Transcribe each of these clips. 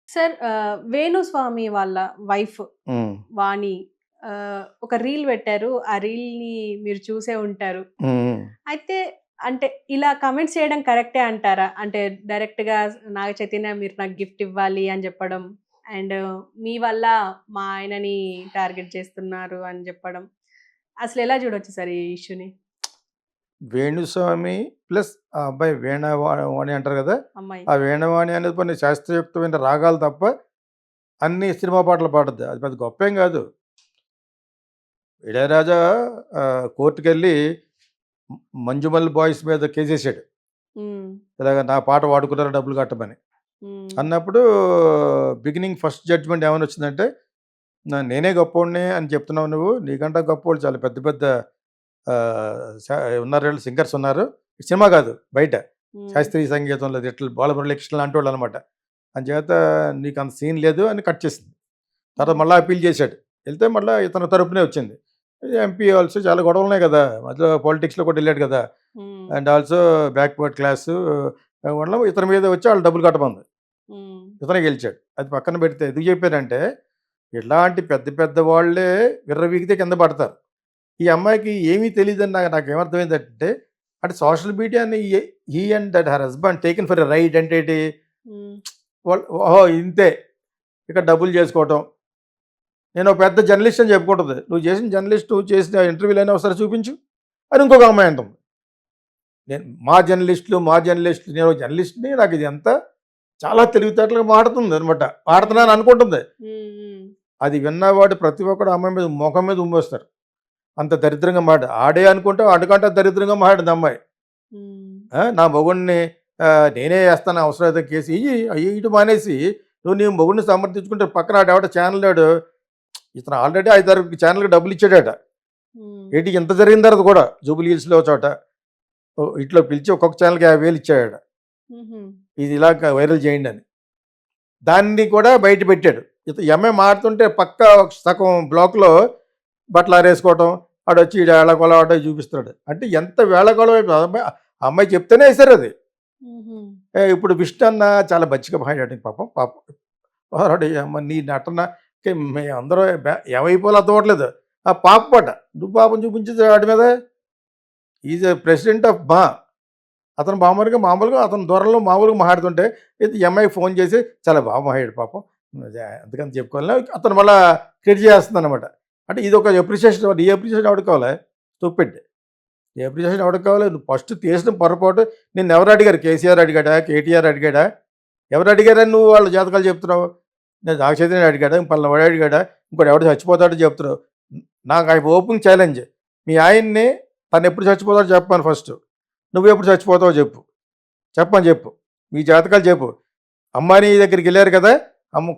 Sir Venu Swamy వాళ్ళ wife హ్మ్. వాణి ఒక రీల్ పెట్టారు. ఆ రీల్‌ని మీరు చూసే ఉంటారు. హ్మ్. అయితే అంటే ఇలా కామెంట్స్ చేయడం కరెక్టే అంటారా? అంటే డైరెక్ట్‌గా నాగ చైతన్య మీరు నాకు గిఫ్ట్ ఇవ్వాలి అని చెప్పడం. అండ్ మీ వల్ల మా ఆయనని టార్గెట్ చేస్తున్నారు అని చెప్పడం. అసలెలా చూడొచ్చు సార్ ఈ ఇష్యూని? వేణుస్వామి ప్లస్ ఆ అబ్బాయి వీణావాణి అంటారు కదా! అమ్మాయి. ఆ వీణావాణి అనేది కొన్ని శాస్త్రయుక్తమైన రాగాలు తప్ప అన్ని సినిమా పాటలు పాడుద్ది. అది పెద్ద గొప్పేం గాదు. ఇళయరాజా కోర్ట్‌కెళ్ళి 'మంజుమల్ బాయ్స్' మీద కేసేసాడు. హ్మ్. ఇలాగ నా పాట వాడుకున్నారు డబ్బులు కట్టమని. హ్మ్. అన్నప్పుడు బిగినింగ్ ఫస్ట్ జడ్జ్‌మెంట్ ఏమనొచ్చిందంటే, నేనే గొప్పోడిని అని చెప్తున్నావు నువ్వు. నీకంటే గొప్పోళ్ళు చాలా పెద్ద పెద్ద ఆహ్, స ఉన్నారు ఈళ్ళు సింగర్స్ ఉన్నారు. సినిమా కాదు బయట. హ్మ్. శాస్త్రీయ సంగీతంలో ఇట్లా బాలమురళీకృష్ణ లాంటోళ్ళనమాట. అంచేత నీకంత సీన్ లేదు అని కట్ చేసింది. తర్వాత హ్మ్. మళ్ళా అప్పీల్ చేశాడు. ఎళ్తే మళ్ళా ఇతని తరపునే వచ్చింది. ఎంపీ ఆల్సో చాలా గొడవలున్నాయి గదా! మధ్యలో పాలిటిక్స్‌లో కూడా ఎళ్ళాడు గదా! హ్మ్. అండ్ ఆల్సో బ్యాక్వర్డ్ క్లాసు ఉండడం ఇతని మీద వచ్చి ఆళ్ళు డబ్బులు కట్టమంది. హ్మ్. ఇతనే గెలిచాడు. అది పక్కన పెడితే ఎందుకు చెప్పానంటే, ఇలాంటి పెద్ద పెద్ద వాళ్ళే విర్రవీగితే కింద పడతారు. ఈ అమ్మాయికి ఏమీ తెలీదని నాకేమర్థమైందంటే, అంటే సోషల్ మీడియాని he and that her husband taken for a ride అంటే ఏంటి? హ్మ్. వాళ్ళు ఓహో! ఇంతే. ఇక డబ్బులు చేసుకోవటం. నేను ఒక పెద్ద జర్నలిస్ట్ అని చెప్పుకుంటది. నువ్వు చేసిన జర్నలిస్ట్ నువ్వు చేసిన ఇంటర్వ్యూలైనా ఒకసారి చూపించు అని ఇంకొక అమ్మాయి అంటుంది. నేను మా జర్నలిస్టులు నేను ఒక జర్నలిస్ట్‌ని నాకు ఇది ఎంత చాలా తెలివితేటలుగా మాడుతుందనమాట. హ్మ్. మాడుతున్నాను అనుకుంటుంది. హ్మ్. హ్మ్. అది విన్నవాడు ప్రతి ఒక్కడు ఆ అమ్మాయి మీద మొఖం మీద ఉమ్మేస్తారు. అంత దరిద్రంగా ఆడే అనుకుంటే ఆడికంటే దరిద్రంగా మాట్లాడింది అమ్మాయి. హ్మ్. నా మొగుడిని నేనే ఏస్తాను అవసరమైతే కేసు ఇయ్యటం మానేసి నువ్వు నీ మొగుడిని సమర్థించుకుంటే పక్కన ఆడెవడో ఛానలోడు ఇతను ఆల్రెడీ 5, 6 ఛానల్‌కి డబ్బులు ఇచ్చాడట. హ్మ్. ఏంటి ఇంత జరిగిన తర్వాత కూడా జూబ్లీ హిల్స్‌లో ఓ చోట ఇట్లా పిలిచి ఒక్కొక్క ఛానల్‌కి 50,000 ఇచ్చాడట. హుహు. ఇది ఇలాగ వైరల్ చేయండి అని. దాన్ని కూడా బయట పెట్టాడు. ఈ అమ్మాయి మారుతుంటే పక్కా ఒక సగం బ్లాక్‌లో బట్టలారేసుకోవటం, ఆడొచ్చి ఈడు వేళాకోళం ఆట చూపిస్తున్నాడు. అంటే ఎంత వేళాకోళం అయిపోయింది. ఆ అమ్మాయి చెప్తేనే ఎసారది. హుహు. ఇప్పుడు విష్ణు అన్న చాలా మంచిగా మాట్లాడాడు పాపం. పాపం పోరాడు అమ్మ నీ నటనకి మేమందరం ఏమైపోవాలో అర్థం అవ్వట్లేదు. ఆ పాప పాట. నువ్వు పాపం చూపించేది వాడి మీద. ఈజ్ ఎ ప్రెసిడెంట్ ఆఫ్ అతను మామూలుగా అతను దూరంలో మామూలుగా మాట్లాడుతుంటే ఈ అమ్మాయికి ఫోన్ చేసి చాలా బాగా మాట్లాడాడు పాపం. అందుకని చెప్పుకోవాలి. అతను మళ్ళా క్రెడిట్ చేస్తుందనమాట. అంటే ఇది ఒక అప్రిషియేషన్. నీ అప్రిషియేషన్ ఎవడికి కావాలి? స్టూపిడ్. నీ అప్రిషియేషన్ ఎవడికి కావాలి? నువ్వు ఫస్ట్ చేసిన పొరపాటు నిన్నెవరు అడిగారు? కేసీఆర్ అడిగాడా? కేటీఆర్ అడిగాడా? ఎవరు అడిగారని నువ్వు వాళ్ళ జాతకాలు చెప్తున్నావు? నేను నాగ చైతన్య అడిగాడా? పలానా వాడు అడిగాడా? ఇంకోటి ఎవడు చచ్చిపోతాడో చెప్తున్నావు. నాకు ఆ ఓపెన్ ఛాలెంజ్. మీ ఆయన్ని తను ఎప్పుడు చచ్చిపోతాడో చెప్పమను ఫస్ట్. నువ్వెప్పుడు చచ్చిపోతావో చెప్పు. చెప్పమని చెప్పు. మీ జాతకాలు చెప్పు. అంబానీ దగ్గరికెళ్లారు కదా!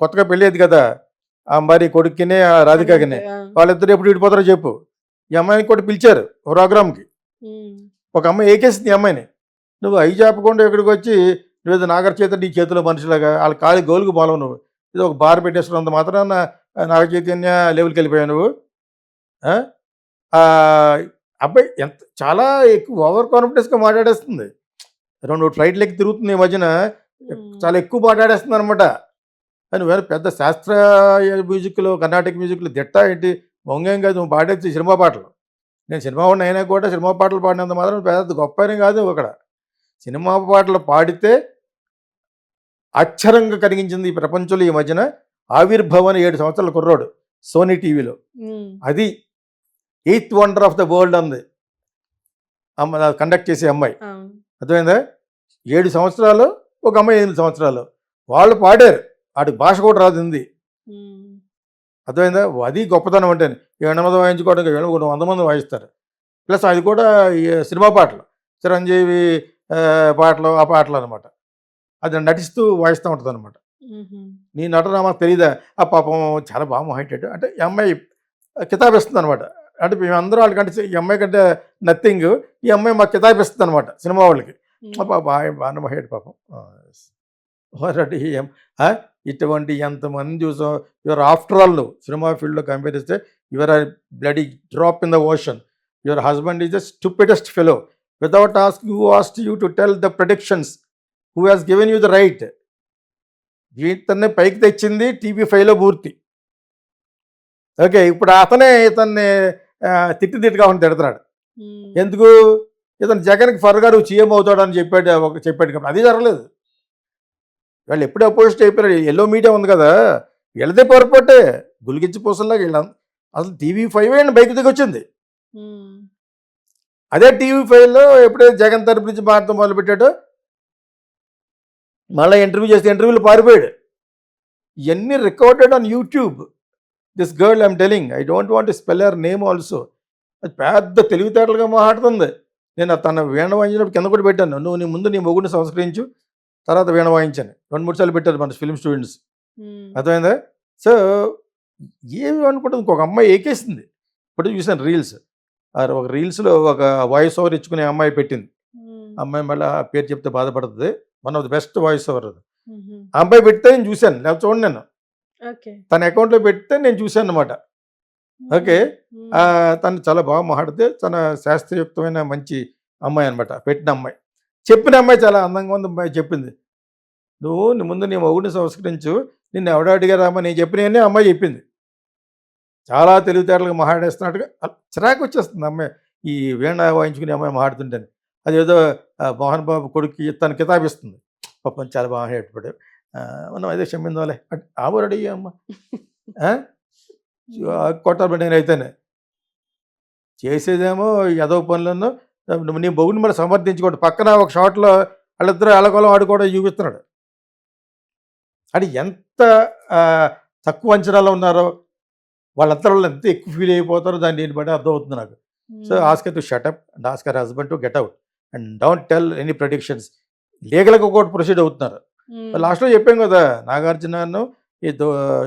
కొత్తగా పెళ్ళయ్యింది కదా! ఆ అంబానీ కొడుక్కిని, ఆ అనంత్. రాధికకిని. ఆ! వాళ్ళిద్దరూ ఎప్పుడు విడిపోతారో చెప్పు. ఈ అమ్మాయిని కూడా పిలిచారు ఓ ప్రోగ్రామ్‌కి. హ్మ్. ఒక అమ్మాయి ఏకేసింది ఈ అమ్మాయిని. నువ్వు అయి చెప్పకుండా ఇక్కడికొచ్చి నువ్వేదో నాగర చైతన్య నీ చేతిలో మనిషిలాగా ఆళ్ళ కాలి గోలుకు పోలవు నువ్వు. ఏదో ఒక బార్ పెట్టేసుకున్నంత మాత్రాన నాగ చైతన్య లెవెల్‌కెళ్ళిపోయావు నువ్వు. ఆ! అబ్బాయి చాలా ఎక్కువ ఓవర్ కాన్ఫిడెన్స్‌గా మాట్లాడేస్తుంది. 2, 3 ఫ్లైట్‌లెక్కి తిరుగుతుంది ఈ మధ్యన. హ్మ్. చాలా ఎక్కువ మాట్లాడేస్తుందనమాట. నువ్వేమైనా పెద్ద శాస్త్రీయ మ్యూజిక్‌లో, కర్ణాటిక్ మ్యూజిక్‌లో దిట్ట ఏంటి? వంగేం కాదు నువ్వు పాడేది సినిమా పాటలు. నేను సినిమా వాడిని అయినా కూడా సినిమా పాటలు పాడినంత మాత్రాన పెద్ద గొప్పని కాదు అక్కడ. సినిమా పాటలు పాడితే అచ్చరంగా కలిగించింది ఈ ప్రపంచంలో ఈ మధ్యన 'ఆవిర్భవ్' అని 7 సంవత్సరాల కుర్రోడు సోనీ టీవీలో. హ్మ్. అది eighth wonder of the world అంది. కండక్ట్ చేసే అమ్మాయి. అవును. అర్థమైందా? 7 సంవత్సరాలు, ఒక అమ్మాయి 8 సంవత్సరాలు. వాళ్ళు పాడారు. ఆడికి భాష కూడా రాదు హిందీ. హ్మ్. అర్థమైందా? అది గొప్పతనం అంటేనే. వీణ వాయించుకోవడానికి వీళ్ళు ఒక 100 మంది వాయిస్తారు. ప్లస్ అది కూడా ఈ సినిమా పాటలు. చిరంజీవి పాటలు, ఆ పాటలనమాట. అది నటిస్తూ వాయిస్తా ఉంటదనమాట. హుహు. నీ నటన మాకు తెలీదా? ఆ పాపం చాలా బాగా మాట్లాడాడు. అంటే ఈ అమ్మాయి కితాబిస్తుందనమాట. అంటే మేమందరం ఆళ్ళకంటే ఈ అమ్మాయి కంటే నథింగ్. ఈ అమ్మాయి మాకు కితాబిస్తుందనమాట సినిమా వాళ్ళకి. హ్మ్. అబ్బా! బాగానే మాట్లాడాడు పాపం. పోరాడి ఆ! ఇటువంటి ఎంతమందిని చూసాం. యూఆర్ ఆఫ్టర్ ఆల్ నువ్వు సినిమా ఫీల్డ్‌లో కంపేర్ చేస్తే you're a bloody drop in the ocean. Your husband is the stupidest fellow. Without asking who asked you to tell the predictions. Who has given you the right? ఇతన్ని పైకి తెచ్చింది టీవీ5లో మూర్తి. Okay. ఇప్పుడు అతనే ఇతన్ని తిట్టి తిట్టుగా ఉండి తిడుతున్నాడు. ఎందుకు? ఇతను జగన్కి ఫర్గా నువ్వు సీఎం అవుతాడని చెప్పాడు కాబట్టి అది జరగలేదు. వాళ్ళు ఎప్పుడు అపోజిట్ అయిపోయారు. ఎల్లో మీడియా ఉంది కదా, వీళ్ళదే పొరపాటే. గులిగించి పూసల్లాగా వీళ్ళ అసలు టీవీ5 బైక్ దిగొచ్చింది. అదే టీవీ5లో ఎప్పుడైతే జగన్ తరపు నుంచి మాట్లాడటం మొదలుపెట్టాడో మళ్ళీ ఇంటర్వ్యూ చేస్తే ఇంటర్వ్యూలు పారిపోయాడు. ఇవన్నీ recorded on YouTube. This girl I'm telling, I don't want spell her name also. అది పెద్ద తెలివితేటలుగా మాట్లాడుతుంది. నేను తన వీణ వాయించినప్పుడు కింద కూడా పెట్టాను, నువ్వు నీ ముందు నీ మొగుడిని సంస్కరించు, తర్వాత వీణ వాయించాను. 2-3 సార్లు పెట్టారు మన ఫిల్మ్ స్టూడెంట్స్. అర్థమైందా? సో ఏమి అనుకుంటుంది, ఇంకొక అమ్మాయి ఏకేసింది. ఇప్పుడు చూసాను రీల్స్. ఒక రీల్స్లో ఒక వాయిస్ ఓవర్ ఇచ్చుకునే అమ్మాయి పెట్టింది. అమ్మాయి మళ్ళీ ఆ పేరు చెప్తే బాధపడుతుంది. One of the best voice over అది. ఆ అమ్మాయి పెడితే నేను చూశాను, లేదా చూడండి నేను తన అకౌంట్లో పెడితే నేను చూశాను అనమాట. ఓకే. తను చాలా బాగా మాట్లాడితే తన శాస్త్రయుక్తమైన మంచి అమ్మాయి అనమాట. పెట్టిన అమ్మాయి, చెప్పిన అమ్మాయి చాలా అందంగా ఉంది. అమ్మాయి చెప్పింది, నువ్వు నీ ముందు నీ మొగుడిని సంస్కరించు, నిన్ను ఎవడ అడిగారామా, నేను చెప్పినవన్నీ అమ్మాయి చెప్పింది. చాలా తెలివితేటలుగా మాట్లాడేస్తున్నట్టుగా చిరాకు వచ్చేస్తుంది అమ్మాయి, ఈ వీణ వాయించుకునే అమ్మాయి మాట్లాడుతుంటే. అదేదో మోహన్ బాబు కొడుకు తను కితాబిస్తుంది. పాపం చాలా బాగా మాట్లాడాడు, మనం అదే క్షమిందాలే ఆవరడి అమ్మ కొట్టాలి నేనైతేనే చేసేదేమో ఏదో పనులను. నీ బొగుని మరి సమర్థించుకోండి. పక్కన ఒక షాట్లో వాళ్ళిద్దరూ ఎలగొలం ఆడుకోవడం చూపిస్తున్నాడు. అది ఎంత తక్కువ అంచనాలో ఉన్నారో, వాళ్ళంతా వాళ్ళు ఎంత ఎక్కువ ఫీల్ అయిపోతారో దాన్ని దీన్ని బట్టి అర్థమవుతుంది నాకు. So ask her to shut up and ask her husband to get out and don't tell any predictions. లీగల్గా ఒకటి ప్రొసీడ్ అవుతున్నారు. లాస్ట్లో చెప్పాం కదా, నాగార్జునను ఈ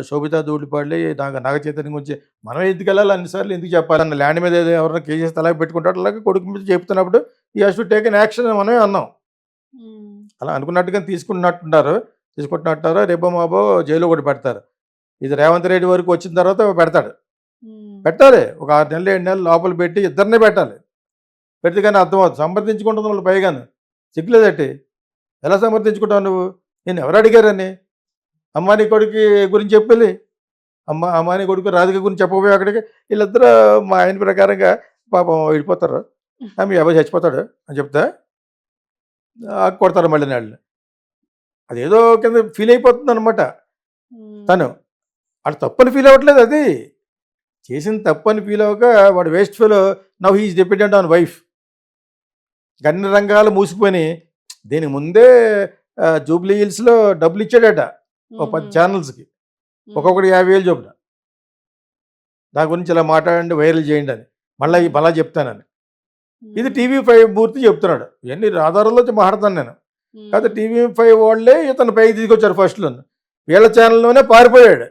శోభితా ధూళిపాళ్ళి నాగ చైతన్య గురించి మనం ఎందుకు వెళ్ళాలి, అన్నిసార్లు ఎందుకు చెప్పాలన్న ల్యాండ్ మీద ఎవరైనా కేసెస్ అలాగే పెట్టుకుంటాడు, అలాగే కొడుకు మీద చెప్తున్నప్పుడు ఈ has to take an action మనమే అన్నాం. అలా అనుకున్నట్టుగా తీసుకుంటున్నట్టారో రేపో మాబో జైలు కూడా పెడతారు. ఇది రేవంత్ రెడ్డి వరకు వచ్చిన తర్వాత పెడతాడు. పెట్టాలి, ఒక 6 నెలలు 7 నెలలు లోపల పెట్టి ఇద్దరినే పెట్టాలి. పెడితే కానీ అర్థమవుతుంది. సమర్థించుకుంటుంది వాళ్ళు పైగాను. సిగ్గులేదట్టి, ఎలా సమర్థించుకుంటావు నువ్వు? నేను ఎవరు అడిగారని? అమ్మాని కొడుకు గురించి చెప్పి అమ్మాని కొడుకు రాధిక గురించి చెప్పబోయే అక్కడికి వీళ్ళిద్దరూ మా ఆయన ప్రకారంగా పాపం వెళ్ళిపోతారు. మీ అబ్బాయి చచ్చిపోతాడు అని చెప్తా కొడతారు మళ్ళీ నాళ్ళు. అదేదో కింద ఫీల్ అయిపోతుంది అనమాట తను. వాడు తప్పని ఫీల్ అవ్వట్లేదు, అది చేసిన తప్పని ఫీల్ అవ్వక వాడు waste fellow now he is dependent on wife. అన్ని రంగాలు మూసిపోయి దీనికి ముందే జూబ్లీ హిల్స్లో డబ్బులు ఇచ్చాడట ఒక 10 ఛానల్స్కి, ఒక్కొక్కటి 50,000 చొప్పున. దాని గురించి ఇలా మాట్లాడండి, వైరల్ చేయండి అని, మళ్ళీ బలా చెప్తానని. ఇది టీవీ5 మూర్తి చెప్తున్నాడు. ఇవన్నీ ఆధారాల్లో మాట్లాడతాను నేను. కాదు టీవీ5 వాళ్ళే ఇతను పైకి తీసుకొచ్చారు ఫస్ట్లో. వీళ్ళ ఛానల్లోనే పారిపోయాడు.